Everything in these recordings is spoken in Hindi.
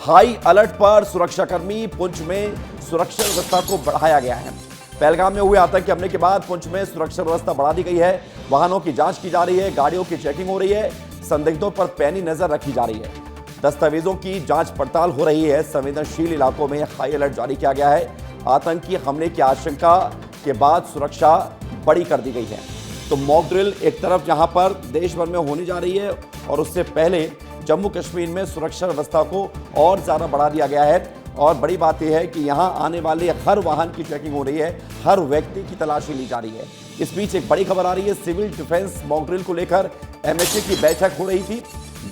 हाई अलर्ट पर सुरक्षाकर्मी। पुंछ में सुरक्षा व्यवस्था को बढ़ाया गया है। पहलगाम में हुए आतंकी हमले के बाद पुंछ में सुरक्षा व्यवस्था बढ़ा दी गई है। वाहनों की जांच की जा रही है, गाड़ियों की चेकिंग हो रही है, संदिग्धों पर पैनी नजर रखी जा रही है, दस्तावेजों की जांच पड़ताल हो रही है। संवेदनशील इलाकों में हाई अलर्ट जारी किया गया है। आतंकी हमले की आशंका के बाद सुरक्षा बड़ी कर दी गई है। तो मॉक ड्रिल एक तरफ जहां पर देश भर में होने जा रही है और उससे पहले जम्मू कश्मीर में सुरक्षा व्यवस्था को और ज्यादा बढ़ा दिया गया है। और बड़ी बात यह है कि यहां आने वाले हर वाहन की चेकिंग हो रही है, हर व्यक्ति की तलाशी ली जा रही है। इस बीच एक बड़ी खबर आ रही है। सिविल डिफेंस मॉक ड्रिल को लेकर एमएचए की बैठक हो रही थी।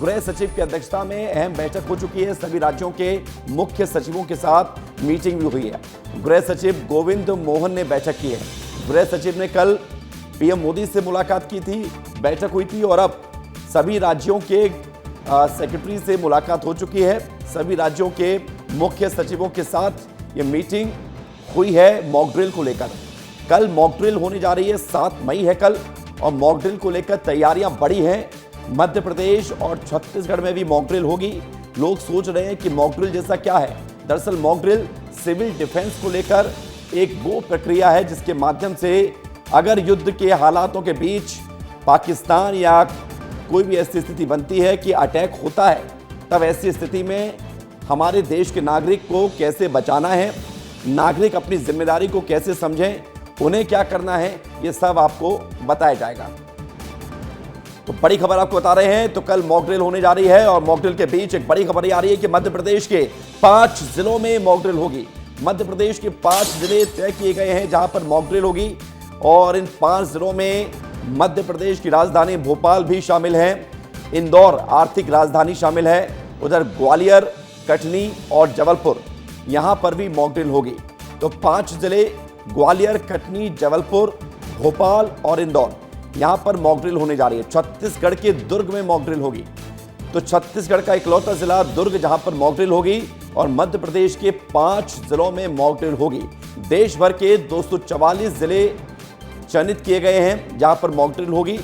गृह सचिव की अध्यक्षता में अहम बैठक हो चुकी है। सभी राज्यों के मुख्य सचिवों के साथ मीटिंग भी हुई है। गृह सचिव गोविंद मोहन ने बैठक की है। गृह सचिव ने कल पीएम मोदी से मुलाकात की थी, बैठक हुई थी और अब सभी राज्यों के सेक्रेटरी से मुलाकात हो चुकी है। सभी राज्यों के मुख्य सचिवों के साथ ये मीटिंग हुई है मॉक ड्रिल को लेकर। कल मॉक ड्रिल होने जा रही है, 7 मई है कल, और मॉक ड्रिल को लेकर तैयारियां बड़ी हैं। मध्य प्रदेश और छत्तीसगढ़ में भी मॉक ड्रिल होगी। लोग सोच रहे हैं कि मॉक ड्रिल जैसा क्या है। दरअसल मॉक ड्रिल सिविल डिफेंस को लेकर एक वो प्रक्रिया है जिसके माध्यम से अगर युद्ध के हालातों के बीच पाकिस्तान या कोई भी ऐसी स्थिति बनती है कि अटैक होता है, तब ऐसी स्थिति में हमारे देश के नागरिक को कैसे बचाना है, नागरिक अपनी जिम्मेदारी को कैसे समझें, उन्हें क्या करना है, ये सब आपको बताया जाएगा। तो बड़ी खबर आपको बता रहे हैं। तो कल मॉक ड्रिल होने जा रही है और मॉक ड्रिल के बीच एक बड़ी खबर आ रही है कि मध्य प्रदेश के 5 जिलों में मॉक ड्रिल होगी। मध्य प्रदेश के 5 जिले तय किए गए हैं जहां पर मॉक ड्रिल होगी और इन 5 जिलों में मध्य प्रदेश की राजधानी भोपाल भी शामिल है। इंदौर आर्थिक राजधानी शामिल है। उधर ग्वालियर, कटनी और जबलपुर, यहां पर भी मॉक ड्रिल होगी। तो 5 जिले ग्वालियर, कटनी, जबलपुर, भोपाल और इंदौर, यहां पर मॉक ड्रिल होने जा रही है। छत्तीसगढ़ के दुर्ग में मॉक ड्रिल होगी। तो छत्तीसगढ़ का इकलौता जिला दुर्ग जहां पर मॉक ड्रिल होगी और मध्य प्रदेश के 5 जिलों में मॉक ड्रिल होगी। देश भर के 244 जिले चयनित किए गए हैं जहां पर मॉक ड्रिल होगी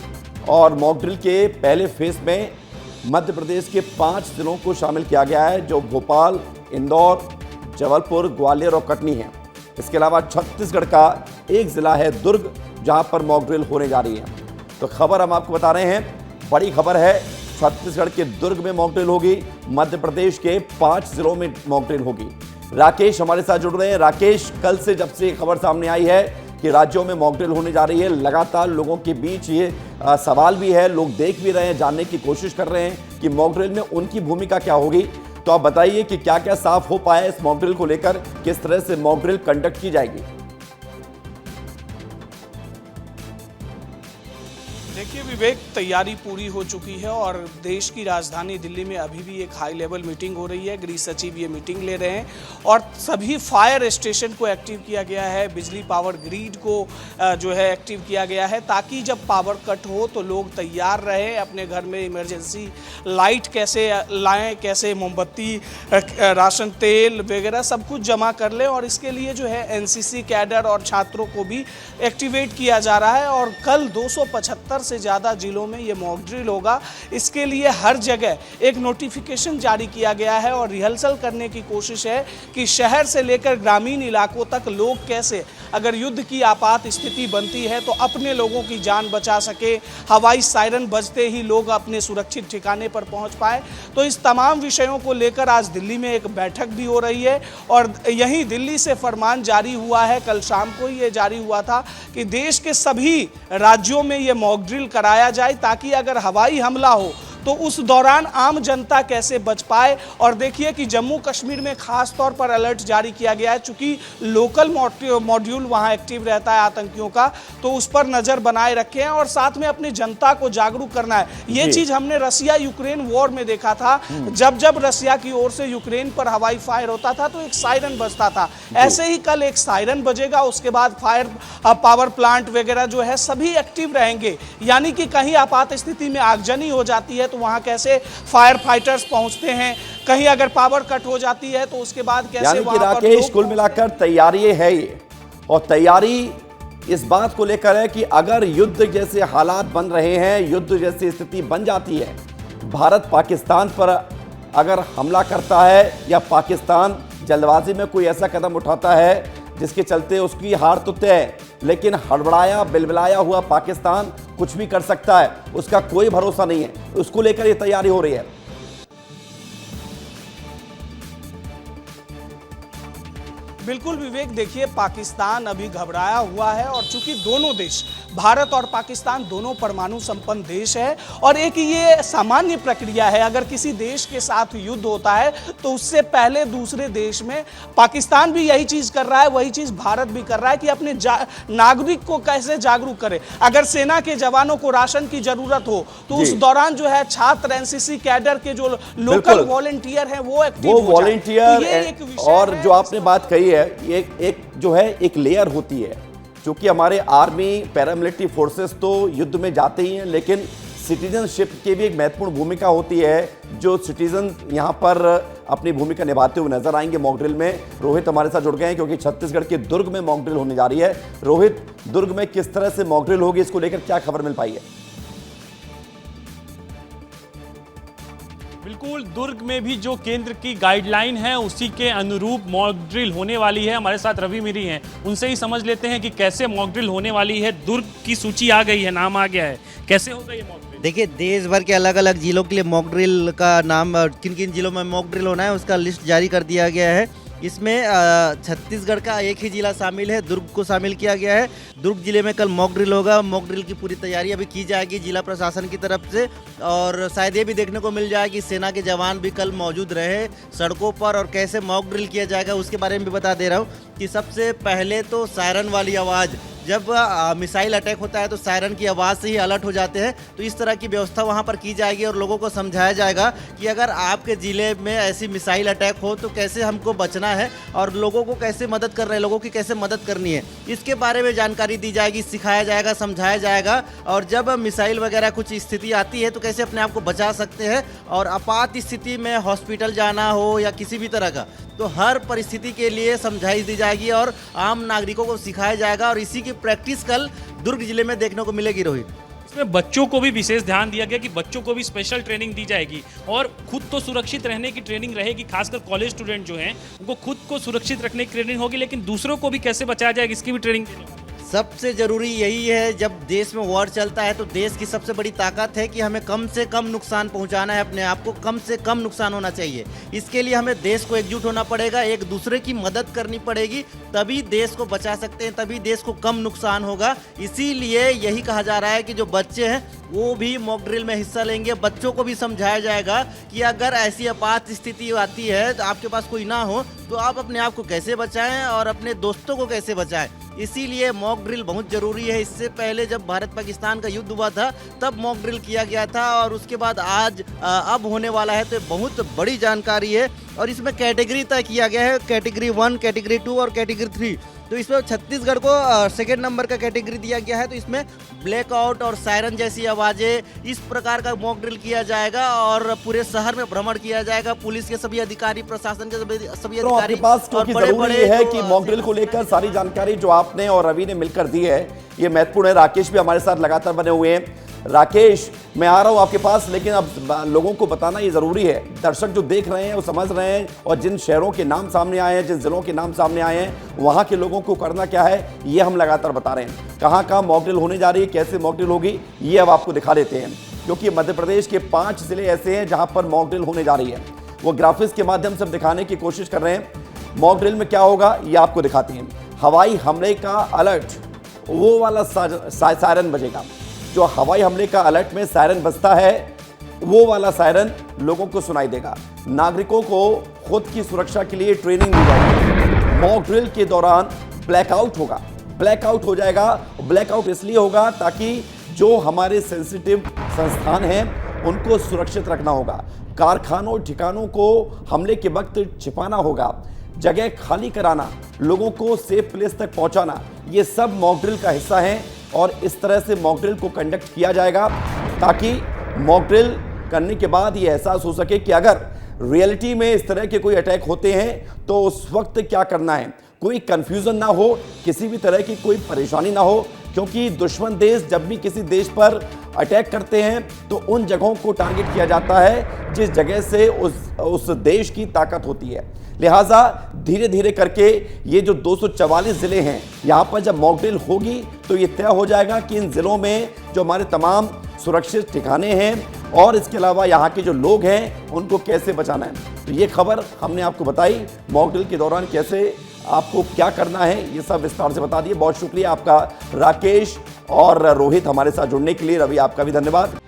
और मॉक ड्रिल के पहले फेज में मध्य प्रदेश के 5 जिलों को शामिल किया गया है जो भोपाल, इंदौर, जबलपुर, ग्वालियर और कटनी है। इसके अलावा छत्तीसगढ़ का एक जिला है दुर्ग जहां पर मॉक ड्रिल होने जा रही है। तो खबर हम आपको बता रहे हैं, बड़ी खबर है। छत्तीसगढ़ के दुर्ग में मॉक ड्रिल होगी, मध्य प्रदेश के 5 जिलों में मॉक ड्रिल होगी। राकेश हमारे साथ जुड़ रहे हैं। राकेश, कल से जब से खबर सामने आई है कि राज्यों में मॉक ड्रिल होने जा रही है, लगातार लोगों के बीच ये सवाल भी है, लोग देख भी रहे हैं, जानने की कोशिश कर रहे हैं कि मॉक ड्रिल में उनकी भूमिका क्या होगी। तो आप बताइए कि क्या क्या साफ हो पाया इस मॉक ड्रिल को लेकर, किस तरह से मॉक ड्रिल कंडक्ट की जाएगी। देखिए विवेक, तैयारी पूरी हो चुकी है और देश की राजधानी दिल्ली में अभी भी एक हाई लेवल मीटिंग हो रही है। गृह सचिव ये मीटिंग ले रहे हैं और सभी फायर स्टेशन को एक्टिव किया गया है, बिजली पावर ग्रिड को जो है एक्टिव किया गया है ताकि जब पावर कट हो तो लोग तैयार रहें, अपने घर में इमरजेंसी लाइट कैसे लाएं, कैसे मोमबत्ती, राशन तेल वगैरह सब कुछ जमा कर लें। और इसके लिए जो है एनसीसी कैडर और छात्रों को भी एक्टिवेट किया जा रहा है और कल 275 से ज़्यादा जिलों में ये मॉक ड्रिल होगा। इसके लिए हर जगह एक नोटिफिकेशन जारी किया गया है और रिहर्सल करने की कोशिश है कि शहर से लेकर ग्रामीण इलाकों तक लोग कैसे, अगर युद्ध की आपात स्थिति बनती है तो अपने लोगों की जान बचा सके, हवाई सायरन बजते ही लोग अपने सुरक्षित ठिकाने पर पहुंच पाए। तो इस तमाम विषयों को लेकर आज दिल्ली में एक बैठक भी हो रही है और यहीं दिल्ली से फरमान जारी हुआ है, कल शाम को ये जारी हुआ था कि देश के सभी राज्यों में ये मॉक ड्रिल कराया जाए ताकि अगर हवाई हमला हो तो उस दौरान आम जनता कैसे बच पाए। और देखिए कि जम्मू कश्मीर में खास तौर पर अलर्ट जारी किया गया है, चूंकि लोकल मॉड्यूल वहां एक्टिव रहता है आतंकियों का, तो उस पर नजर बनाए रखे हैं और साथ में अपनी जनता को जागरूक करना है। ये चीज हमने रसिया यूक्रेन वॉर में देखा था, जब जब रसिया की ओर से यूक्रेन पर हवाई फायर होता था तो एक सायरन बजता था। ऐसे ही कल एक सायरन बजेगा, उसके बाद फायर पावर प्लांट वगैरह जो है सभी एक्टिव रहेंगे, यानी कि कहीं आपात स्थिति में आगजनी हो जाती है तो वहां कैसे फायर फाइटर्स पहुंचते हैं, कहीं अगर पावर कट हो जाती है तो उसके बाद कैसे वहां पर राकेश, कुल मिलाकर तैयारी है ये, और तैयारी इस बात को लेकर है कि अगर युद्ध जैसे हालात बन रहे हैं, युद्ध जैसी स्थिति बन जाती है, भारत पाकिस्तान पर अगर हमला करता है या पाकिस्तान जल्दबाजी में कोई ऐसा कदम उठाता है जिसके चलते उसकी हार तो तय है, लेकिन हड़बड़ाया बिलबिलाया हुआ पाकिस्तान कुछ भी कर सकता है, उसका कोई भरोसा नहीं है। उसको लेकर ये तैयारी हो रही है। बिल्कुल विवेक, देखिए पाकिस्तान अभी घबराया हुआ है और चूंकि दोनों देश, भारत और पाकिस्तान दोनों परमाणु संपन्न देश है और एक ये सामान्य प्रक्रिया है, अगर किसी देश के साथ युद्ध होता है तो उससे पहले दूसरे देश में पाकिस्तान भी यही चीज कर रहा है, वही चीज भारत भी कर रहा है कि अपने नागरिक को कैसे जागरूक करे। अगर सेना के जवानों को राशन की जरूरत हो तो उस दौरान जो है छात्र, एनसीसी कैडर के जो लोकल वॉलंटियर हैं वो एक्टिव हो जाए। वॉलंटियर और जो आपने बात कही है, एक जो है एक लेयर होती है, क्योंकि हमारे आर्मी पैरामिलिट्री फोर्सेस तो युद्ध में जाते ही हैं, लेकिन सिटीजनशिप की भी एक महत्वपूर्ण भूमिका होती है। जो सिटीजन यहां पर अपनी भूमिका निभाते हुए नजर आएंगे मॉक ड्रिल में। रोहित हमारे साथ जुड़ गए हैं क्योंकि छत्तीसगढ़ के दुर्ग में मॉक ड्रिल होने जा रही है। रोहित, दुर्ग में किस तरह से मॉक ड्रिल होगी, इसको लेकर क्या खबर मिल पाई है? बिल्कुल, दुर्ग में भी जो केंद्र की गाइडलाइन है उसी के अनुरूप मॉक ड्रिल होने वाली है। हमारे साथ रवि मिरी हैं, उनसे ही समझ लेते हैं कि कैसे मॉक ड्रिल होने वाली है। दुर्ग की सूची आ गई है, नाम आ गया है, कैसे होगा ये मॉक ड्रिल? देखिए, देश भर के अलग अलग जिलों के लिए मॉक ड्रिल का नाम, किन किन जिलों में मॉक ड्रिल होना है उसका लिस्ट जारी कर दिया गया है। इसमें छत्तीसगढ़ का एक ही जिला शामिल है, दुर्ग को शामिल किया गया है। दुर्ग जिले में कल मॉक ड्रिल होगा। मॉक ड्रिल की पूरी तैयारी अभी की जाएगी जिला प्रशासन की तरफ से, और शायद ये भी देखने को मिल जाए कि सेना के जवान भी कल मौजूद रहे सड़कों पर। और कैसे मॉक ड्रिल किया जाएगा उसके बारे में भी बता दे रहा हूँ कि सबसे पहले तो सायरन वाली आवाज़, जब मिसाइल अटैक होता है तो सायरन की आवाज़ से ही अलर्ट हो जाते हैं, तो इस तरह की व्यवस्था वहाँ पर की जाएगी और लोगों को समझाया जाएगा कि अगर आपके ज़िले में ऐसी मिसाइल अटैक हो तो कैसे हमको बचना है और लोगों को कैसे मदद कर रहे हैं, लोगों की कैसे मदद करनी है, इसके बारे में जानकारी दी जाएगी, सिखाया जाएगा, समझाया जाएगा। और जब मिसाइल वगैरह कुछ स्थिति आती है तो कैसे अपने आप को बचा सकते हैं, और आपात स्थिति में हॉस्पिटल जाना हो या किसी भी तरह का, तो हर परिस्थिति के लिए समझाई दी जाएगी और आम नागरिकों को सिखाया जाएगा। और इसी की प्रैक्टिस कल दुर्ग जिले में देखने को मिलेगी। रोहित, इसमें बच्चों को भी विशेष ध्यान दिया गया कि बच्चों को भी स्पेशल ट्रेनिंग दी जाएगी और खुद तो सुरक्षित रहने की ट्रेनिंग रहेगी। खासकर कॉलेज स्टूडेंट जो हैं उनको खुद को सुरक्षित रखने की ट्रेनिंग होगी, लेकिन दूसरों को भी कैसे बचाया जाएगा इसकी भी ट्रेनिंग देनी होगी। सबसे ज़रूरी यही है, जब देश में वॉर चलता है तो देश की सबसे बड़ी ताकत है कि हमें कम से कम नुकसान पहुंचाना है, अपने आप को कम से कम नुकसान होना चाहिए। इसके लिए हमें देश को एकजुट होना पड़ेगा, एक दूसरे की मदद करनी पड़ेगी, तभी देश को बचा सकते हैं, तभी देश को कम नुकसान होगा। इसीलिए यही कहा जा रहा है कि जो बच्चे हैं वो भी मॉक ड्रिल में हिस्सा लेंगे। बच्चों को भी समझाया जाएगा कि अगर ऐसी आपात स्थिति आती है तो आपके पास कोई ना हो तो आप अपने आप को कैसे बचाएं और अपने दोस्तों को कैसे बचाएं। इसीलिए मॉक ड्रिल बहुत ज़रूरी है। इससे पहले जब भारत पाकिस्तान का युद्ध हुआ था तब मॉक ड्रिल किया गया था, और उसके बाद आज अब होने वाला है, तो बहुत बड़ी जानकारी है। और इसमें कैटेगरी तय किया गया है, कैटेगरी 1, कैटेगरी 2 और कैटेगरी 3। तो इसमें छत्तीसगढ़ को सेकेंड नंबर का कैटेगरी दिया गया है। तो इसमें ब्लैकआउट और सायरन जैसी आवाज़ें, इस प्रकार का मॉक ड्रिल किया जाएगा और पूरे शहर में भ्रमण किया जाएगा। पुलिस के सभी अधिकारी, प्रशासन के सभी तो अधिकारी, आपके पास क्योंकि जरूरी है कि मॉक ड्रिल को लेकर सारी जानकारी जो आपने और रवि ने मिलकर दी है ये महत्वपूर्ण है। राकेश भी हमारे साथ लगातार बने हुए हैं। राकेश, मैं आ रहा हूं आपके पास, लेकिन अब लोगों को बताना ये जरूरी है। दर्शक जो देख रहे हैं वो समझ रहे हैं, और जिन शहरों के नाम सामने आए हैं, जिन जिलों के नाम सामने आए हैं, वहां के लोगों को करना क्या है ये हम लगातार बता रहे हैं। कहां कहां मॉक ड्रिल होने जा रही है, कैसे मॉक ड्रिल होगी, ये अब आपको दिखा देते हैं। क्योंकि मध्य प्रदेश के 5 जिले ऐसे हैं जहां पर मॉक ड्रिल होने जा रही है। वो ग्राफिक्स के माध्यम से दिखाने की कोशिश कर रहे हैं। मॉक ड्रिल में क्या होगा ये आपको दिखाते हैं। हवाई हमले का अलर्ट, वो वाला सायरन बजेगा। जो हवाई हमले का अलर्ट में सायरन बजता है, वो वाला सायरन लोगों को सुनाई देगा। नागरिकों को खुद की सुरक्षा के लिए ट्रेनिंग दी जाएगी। मॉक ड्रिल के दौरान ब्लैकआउट होगा, ब्लैकआउट हो जाएगा। ब्लैकआउट इसलिए होगा ताकि जो हमारे सेंसिटिव संस्थान हैं उनको सुरक्षित रखना होगा। कारखानों ठिकानों को हमले के वक्त छिपाना होगा, जगह खाली कराना, लोगों को सेफ प्लेस तक पहुंचाना, ये सब मॉक ड्रिल का हिस्सा है। और इस तरह से मॉक ड्रिल को कंडक्ट किया जाएगा ताकि मॉक ड्रिल करने के बाद ये एहसास हो सके कि अगर रियलिटी में इस तरह के कोई अटैक होते हैं तो उस वक्त क्या करना है, कोई कंफ्यूजन ना हो, किसी भी तरह की कोई परेशानी ना हो। क्योंकि दुश्मन देश जब भी किसी देश पर अटैक करते हैं तो उन जगहों को टारगेट किया जाता है जिस जगह से उस देश की ताकत होती है। लिहाजा धीरे धीरे करके ये जो 244 जिले हैं, यहाँ पर जब मॉक ड्रिल होगी तो ये तय हो जाएगा कि इन जिलों में जो हमारे तमाम सुरक्षित ठिकाने हैं और इसके अलावा यहाँ के जो लोग हैं उनको कैसे बचाना है। तो ये खबर हमने आपको बताई, मॉक ड्रिल के दौरान कैसे आपको क्या करना है ये सब विस्तार से बता दिए। बहुत शुक्रिया आपका राकेश और रोहित हमारे साथ जुड़ने के लिए। रवि आपका भी धन्यवाद।